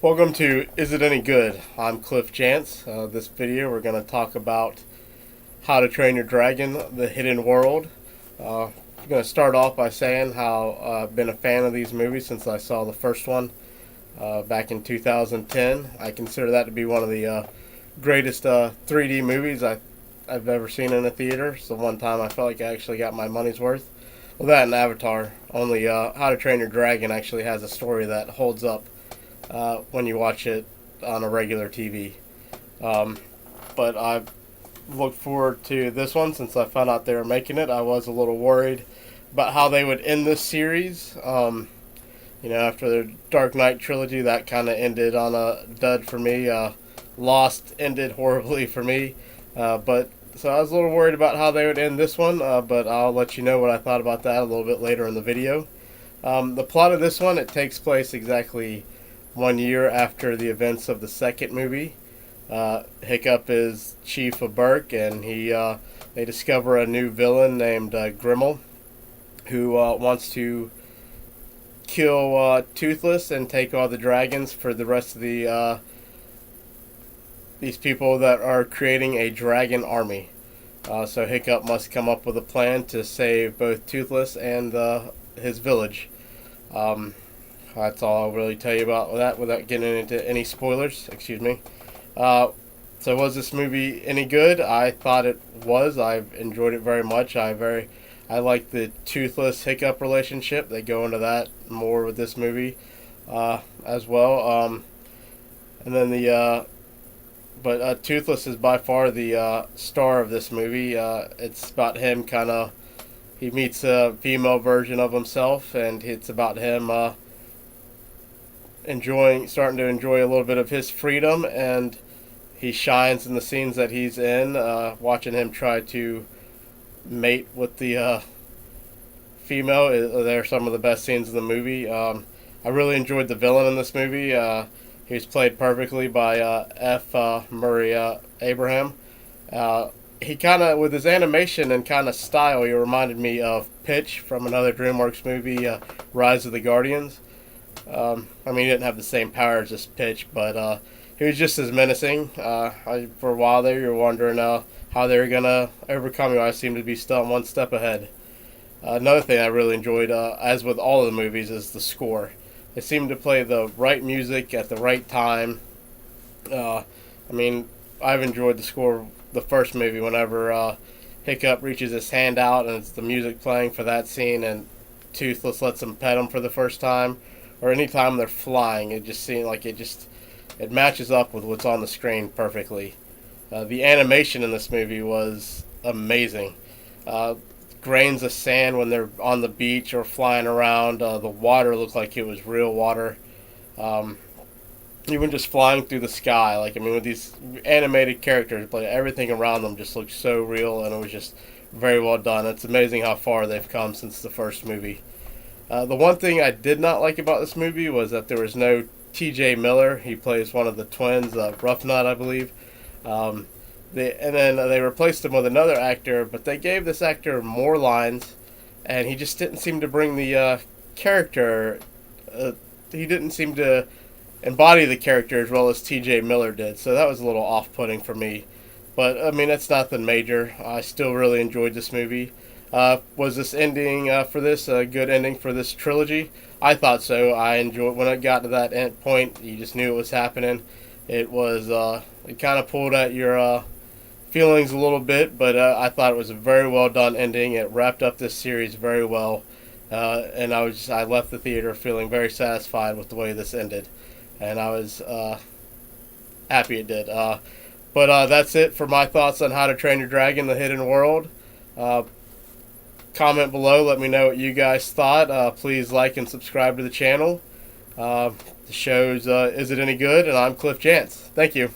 Welcome to Is It Any Good? I'm Cliff Jantz. This video we're going to talk about How to Train Your Dragon, the Hidden World. I'm going to start off by saying how I've been a fan of these movies since I saw the first one back in 2010. I consider that to be one of the greatest 3D movies I've ever seen in a theater. So one time I felt like I actually got my money's worth. Well, that and Avatar. Only How to Train Your Dragon actually has a story that holds up when you watch it on a regular TV. But I look forward to this one since I found out they were making it. I was a little worried about how they would end this series. After the Dark Knight trilogy, that kind of ended on a dud for me. Lost ended horribly for me. But so I was a little worried about how they would end this one, but I'll let you know what I thought about that a little bit later in the video. The plot of this one, it takes place exactly 1 year after the events of the second movie. Hiccup is chief of Burke, and they discover a new villain named Grimmel, who wants to kill Toothless and take all the dragons for the rest of these people that are creating a dragon army. So Hiccup must come up with a plan to save both Toothless and his village. That's all I'll really tell you about that without getting into any spoilers. Excuse me. So was this movie any good? I thought it was. I've enjoyed it very much. I like the Toothless Hiccup relationship. They go into that more with this movie as well. And then but Toothless is by far the star of this movie. It's about him he meets a female version of himself, and it's about him starting to enjoy a little bit of his freedom, and he shines in the scenes that he's in. Watching him try to mate with the female, they're some of the best scenes in the movie. I really enjoyed the villain in this movie. He was played perfectly by F. Murray Abraham. He with his animation and kind of style, he reminded me of Pitch from another DreamWorks movie, Rise of the Guardians. He didn't have the same power as this Pitch, but he was just as menacing. For a while there, you were wondering how they were going to overcome him. I seemed to be still one step ahead. Another thing I really enjoyed, as with all of the movies, is the score. They seemed to play the right music at the right time. I've enjoyed the score of the first movie whenever Hiccup reaches his hand out and it's the music playing for that scene, and Toothless lets him pet him for the first time, or anytime they're flying. It just seemed like it matches up with what's on the screen perfectly. The animation in this movie was amazing. Grains of sand when they're on the beach or flying around. The water looked like it was real water. Even just flying through the sky. With these animated characters, but everything around them just looked so real, and it was just very well done. It's amazing how far they've come since the first movie. The one thing I did not like about this movie was that there was no T.J. Miller. He plays one of the twins, Roughnut, I believe. They replaced him with another actor, but they gave this actor more lines, and he just didn't seem to bring the character. He didn't seem to embody the character as well as T.J. Miller did, so that was a little off-putting for me. But it's nothing major. I still really enjoyed this movie. Was this ending for this a good ending for this trilogy? I thought so. I enjoyed when it got to that end point. You just knew it was happening. It was it kind of pulled at your feelings a little bit, but I thought it was a very well done ending. It wrapped up this series very well, and I left the theater feeling very satisfied with the way this ended, and I was happy it did. But that's it for my thoughts on How to Train Your Dragon: The Hidden World. Comment below, let me know what you guys thought. Please like and subscribe to the channel. The show's Is It Any Good? And I'm Cliff Jantz. Thank you.